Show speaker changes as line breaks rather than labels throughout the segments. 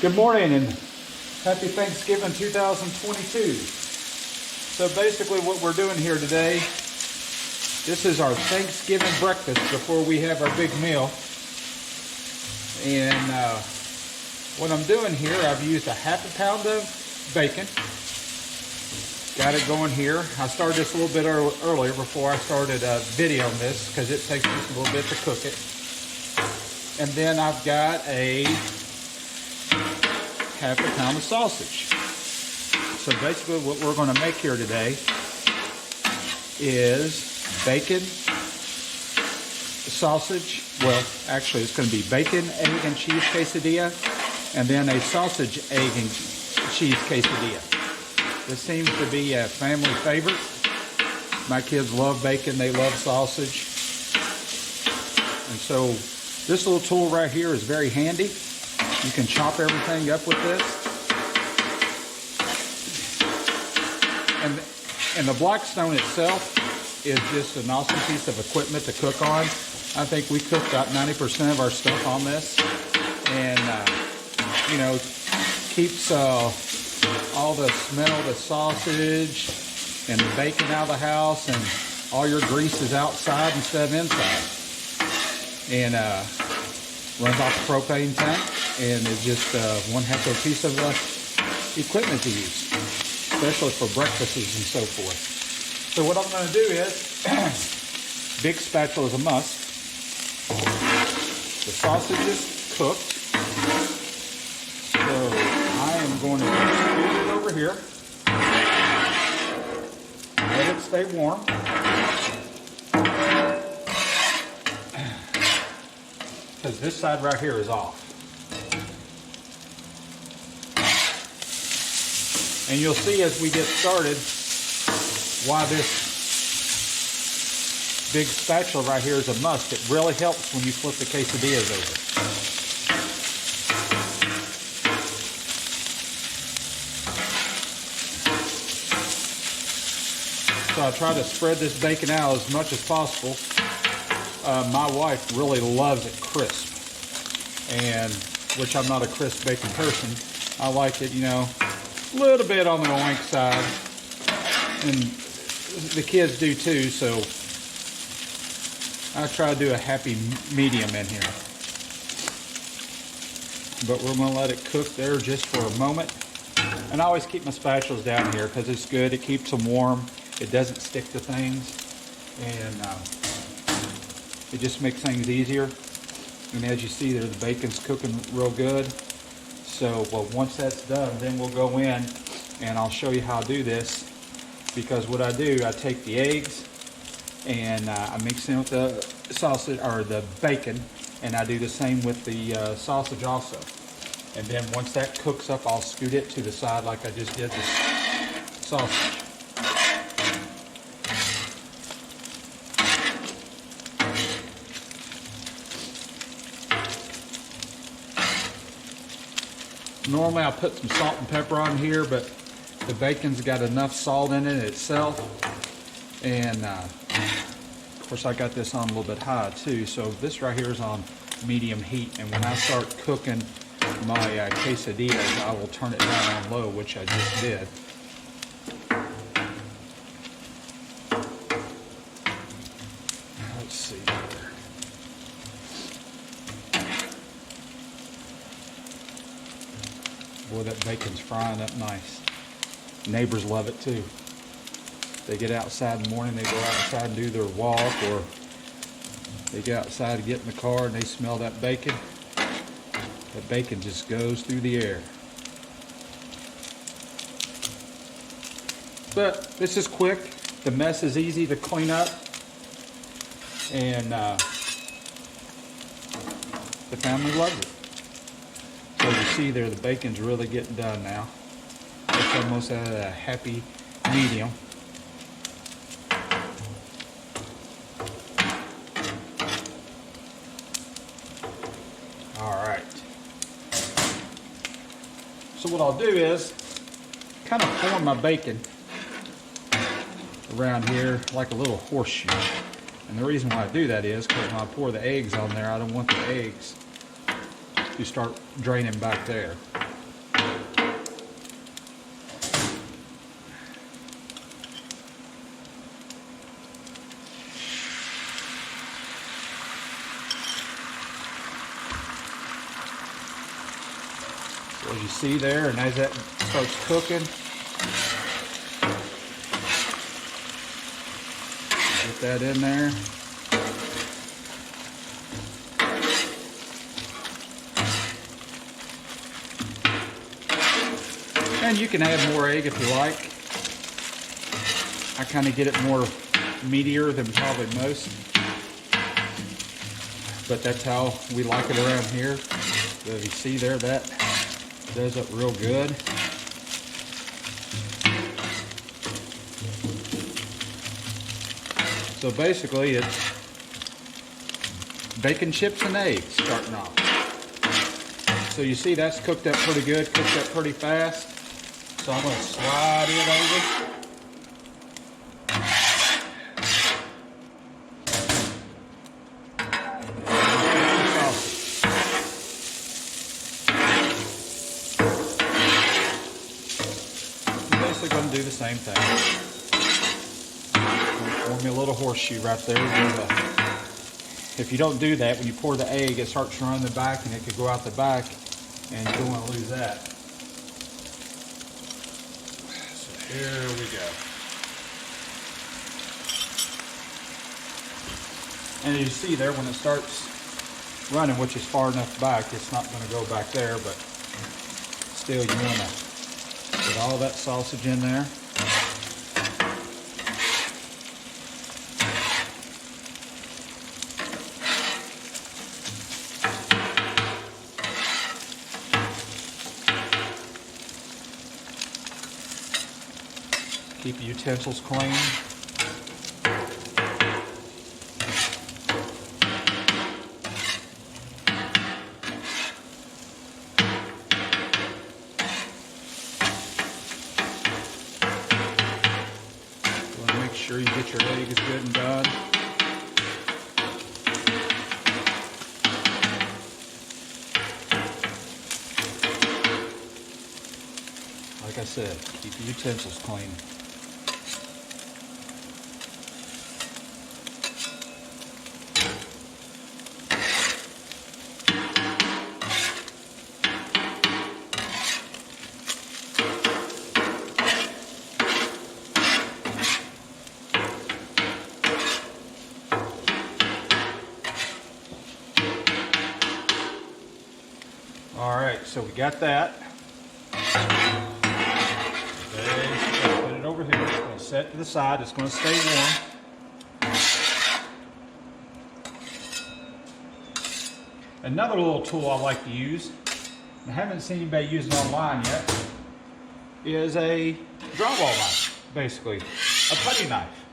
Good morning and happy Thanksgiving 2022. So basically what we're doing here today, this is our Thanksgiving breakfast before we have our big meal. And what I'm doing here, I've used a half a pound of bacon. Got it going here. I started this a little bit earlier before I started videoing this because it takes just a little bit to cook it. And then I've got a half a pound of sausage. So basically what we're going to make here today is bacon, sausage, well actually it's going to be bacon, egg and cheese quesadilla, and then a sausage, egg and cheese quesadilla. This seems to be a family favorite. My kids love bacon, they love sausage. And so this little tool right here is very handy. You can chop everything up with this. And the Blackstone itself is just an awesome piece of equipment to cook on. I think we cook about 90% of our stuff on this. And, you know, keeps all the smell of the sausage and the bacon out of the house, and all your grease is outside instead of inside. And runs off the propane tank. And it's just one heck of a piece of equipment to use, especially for breakfasts and so forth. So what I'm going to do is, big spatula is a must. The sausage is cooked, so I am going to scoot it over here, let it stay warm. Because this side right here is off. And you'll see as we get started why this big spatula right here is a must. It really helps when you flip the quesadillas over. So I try to spread this bacon out as much as possible. My wife really loves it crisp, and which I'm not a crisp bacon person. I like it, you know, a little bit on the oink side, and the kids do too, so I try to do a happy medium in here. But we're going to let it cook there just for a moment. And I always keep my spatulas down here because it's good. It keeps them warm. It doesn't stick to things, and it just makes things easier. And as you see there, the bacon's cooking real good. So, well, once that's done, then we'll go in and I'll show you how I do this. Because what I do, I take the eggs and I mix them with the sausage or the bacon, and I do the same with the sausage also. And then once that cooks up, I'll scoot it to the side like I just did the sausage. Normally I put some salt and pepper on here, but the bacon's got enough salt in it itself. And of course I got this on a little bit high too, so this right here is on medium heat. And when I start cooking my quesadillas, I will turn it down on low, which I just did. Let's see here. Boy, that bacon's frying up nice. Neighbors love it too. They get outside in the morning, they go outside and do their walk, or they get outside to get in the car and they smell that bacon. That bacon just goes through the air. But this is quick. The mess is easy to clean up. And the family loves it. So you see there, the bacon's really getting done now. It's almost at a happy medium. All right. So what I'll do is kind of form my bacon around here like a little horseshoe. And the reason why I do that is because when I pour the eggs on there, I don't want the eggs to start draining back there. As you see there, and as that starts cooking, get that in there. And you can add more egg if you like. I kind of get it more meatier than probably most. But that's how we like it around here. So you see there, that does it real good. So basically it's bacon, chips, and eggs starting off. So you see that's cooked up pretty good, cooked up pretty fast. So I'm going to slide it over. Basically going to do the same thing. Form me a little horseshoe right there. If you don't do that, when you pour the egg, it starts running the back and it could go out the back and you don't want to lose that. So here we go. And you see there when it starts running, which is far enough back, it's not going to go back there, but still you want to put all that sausage in there. Keep your utensils clean. Make sure you get your eggs good and done. Like I said, keep your utensils clean. Alright, so we got that. Okay, put it over here. It's going to set to the side. It's going to stay warm. Another little tool I like to use, I haven't seen anybody use it online yet, is a drywall knife, basically. A putty knife.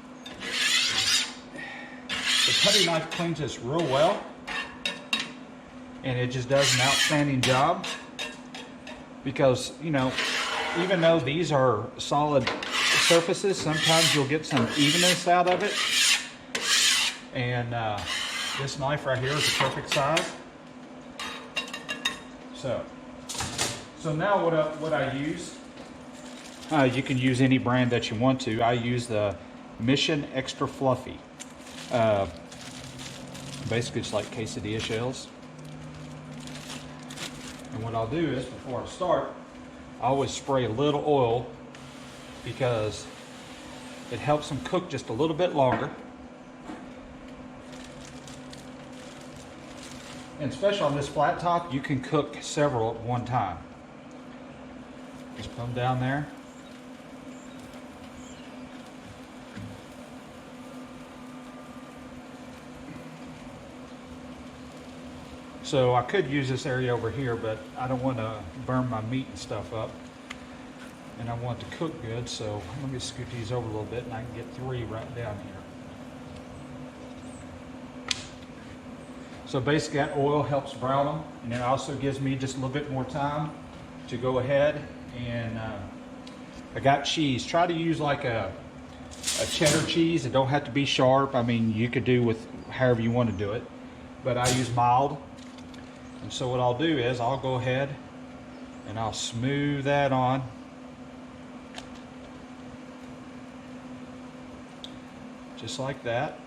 The putty knife cleans this real well. And it just does an outstanding job because, you know, even though these are solid surfaces, sometimes you'll get some evenness out of it. And this knife right here is the perfect size. So now what I use, you can use any brand that you want to. I use the Mission Extra Fluffy. Basically it's like quesadilla shells. And what I'll do is, before I start, I always spray a little oil because it helps them cook just a little bit longer. And especially on this flat top, you can cook several at one time. Just come down there. So I could use this area over here, but I don't want to burn my meat and stuff up. And I want it to cook good, so let me scoot these over a little bit and I can get 3 right down here. So basically that oil helps brown them, and it also gives me just a little bit more time to go ahead and I got cheese. Try to use like a cheddar cheese. It don't have to be sharp. I mean, you could do with however you want to do it, but I use mild. And so what I'll do is I'll go ahead and I'll smooth that on. Just like that.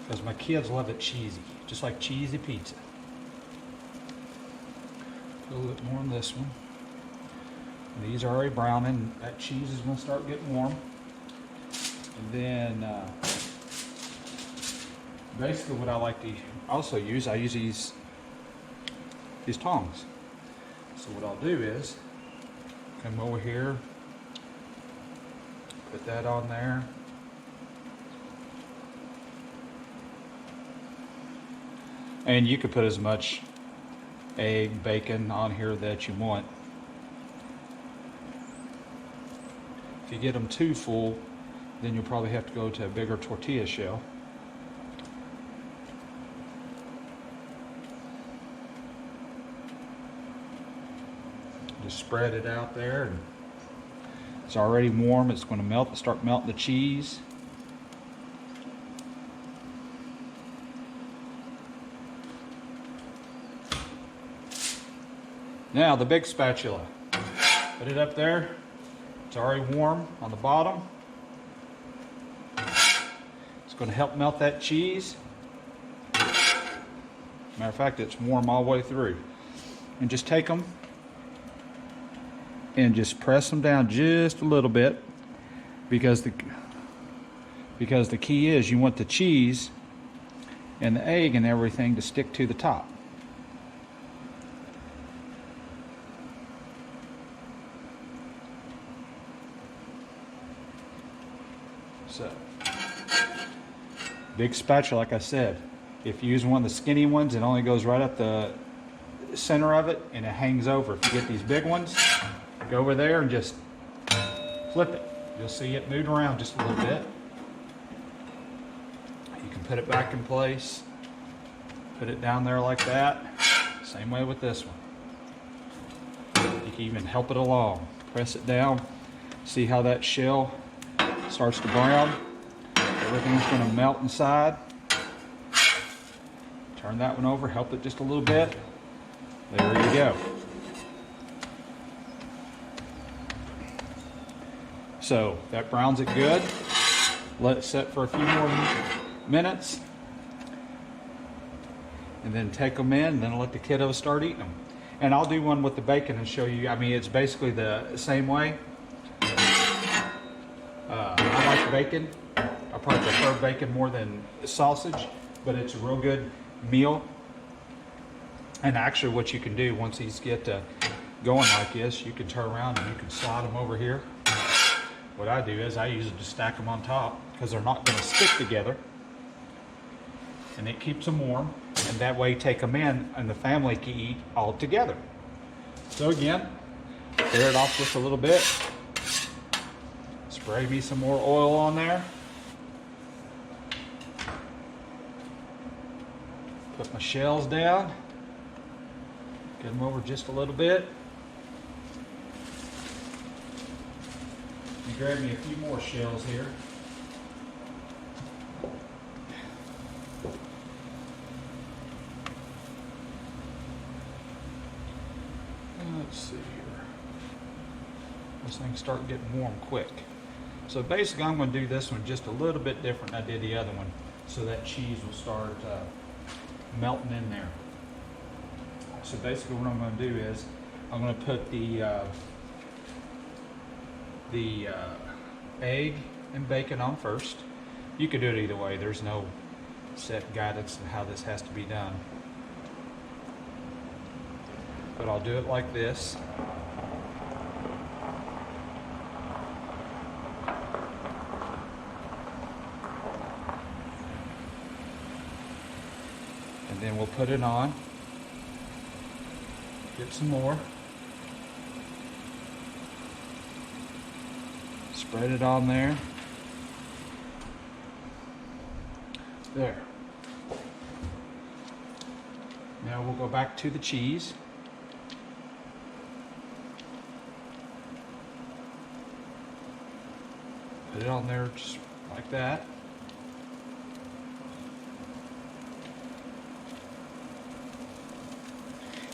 because my kids love it cheesy, just like cheesy pizza. Put a little bit more on this one. These are already browning. That cheese is going to start getting warm. And then basically what I like to also use, I use these tongs. So what I'll do is come over here, put that on there. And you could put as much egg, bacon on here that you want. If you get them too full, then you'll probably have to go to a bigger tortilla shell. Just spread it out there. And it's already warm. It's going to melt. Start melting the cheese. Now the big spatula. Put it up there. It's already warm on the bottom. It's going to help melt that cheese. Matter of fact, it's warm all the way through. And just take them and just press them down just a little bit, because the key is you want the cheese and the egg and everything to stick to the top. So, big spatula, like I said. If you use one of the skinny ones, it only goes right up the center of it and it hangs over. If you get these big ones, go over there and just flip it. You'll see it move around just a little bit. You can put it back in place. Put it down there like that. Same way with this one. You can even help it along. Press it down. See how that shell starts to brown. Everything's going to melt inside. Turn that one over, help it just a little bit. There you go. So that browns it good. Let it set for a few more minutes. And then take them in and then let the kiddos start eating them. And I'll do one with the bacon and show you. I mean, it's basically the same way. I like bacon. I probably prefer bacon more than sausage, but it's a real good meal. And actually what you can do once these get going like this, you can turn around and you can slide them over here. What I do is I usually just stack them on top because they're not going to stick together. And it keeps them warm. And that way take them in and the family can eat all together. So again, clear it off just a little bit. Spray me some more oil on there. Put my shells down. Get them over just a little bit. And grab me a few more shells here. Let's see here. This thing's starting getting warm quick. So basically I'm going to do this one just a little bit different than I did the other one, so that cheese will start melting in there. So basically what I'm going to do is I'm going to put the egg and bacon on first. You can do it either way. There's no set guidance on how this has to be done. But I'll do it like this. And then we'll put it on. Get some more. Spread it on there. There. Now we'll go back to the cheese. Put it on there just like that.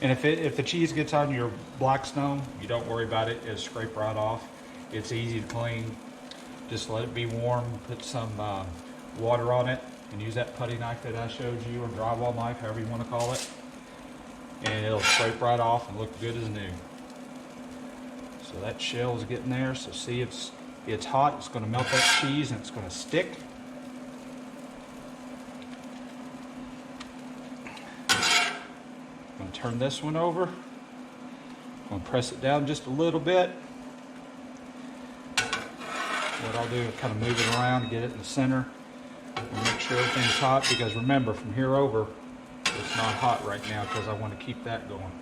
And if the cheese gets on your Blackstone, you don't worry about it. It'll scrape right off. It's easy to clean. Just let it be warm. Put some water on it. and use that putty knife that I showed you, or drywall knife, however you want to call it, and it'll scrape right off and look good as new. So that shell is getting there. So see, it's hot. It's going to melt that cheese and it's going to stick. I'm going to turn this one over. I'm going to press it down just a little bit. What I'll do is kind of move it around, get it in the center, and make sure everything's hot, because remember, from here over, it's not hot right now because I want to keep that going.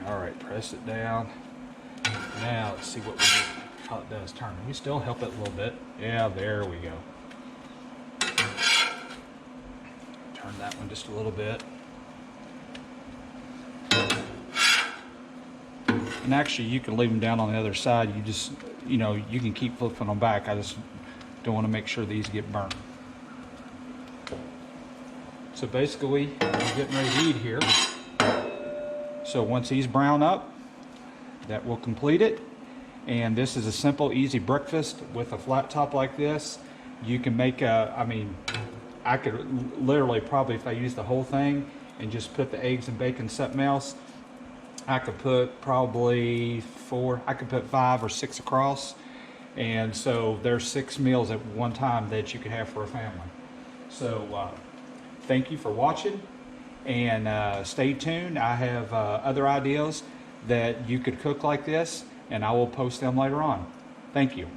Alright, press it down. Now let's see what we do, how it does turn. We still help it a little bit. Yeah, there we go. Turn that one just a little bit. And actually, you can leave them down on the other side. You just, you can keep flipping them back. I just don't want to make sure these get burnt. So basically, I'm getting ready to eat here. So once these brown up, that will complete it. And this is a simple, easy breakfast with a flat top like this. You can make I could literally probably, if I use the whole thing and just put the eggs and bacon something else, I could put probably 5 or 6 across. And so there's 6 meals at one time that you could have for a family. So thank you for watching, and stay tuned. I have other ideas that you could cook like this, and I will post them later on. Thank you.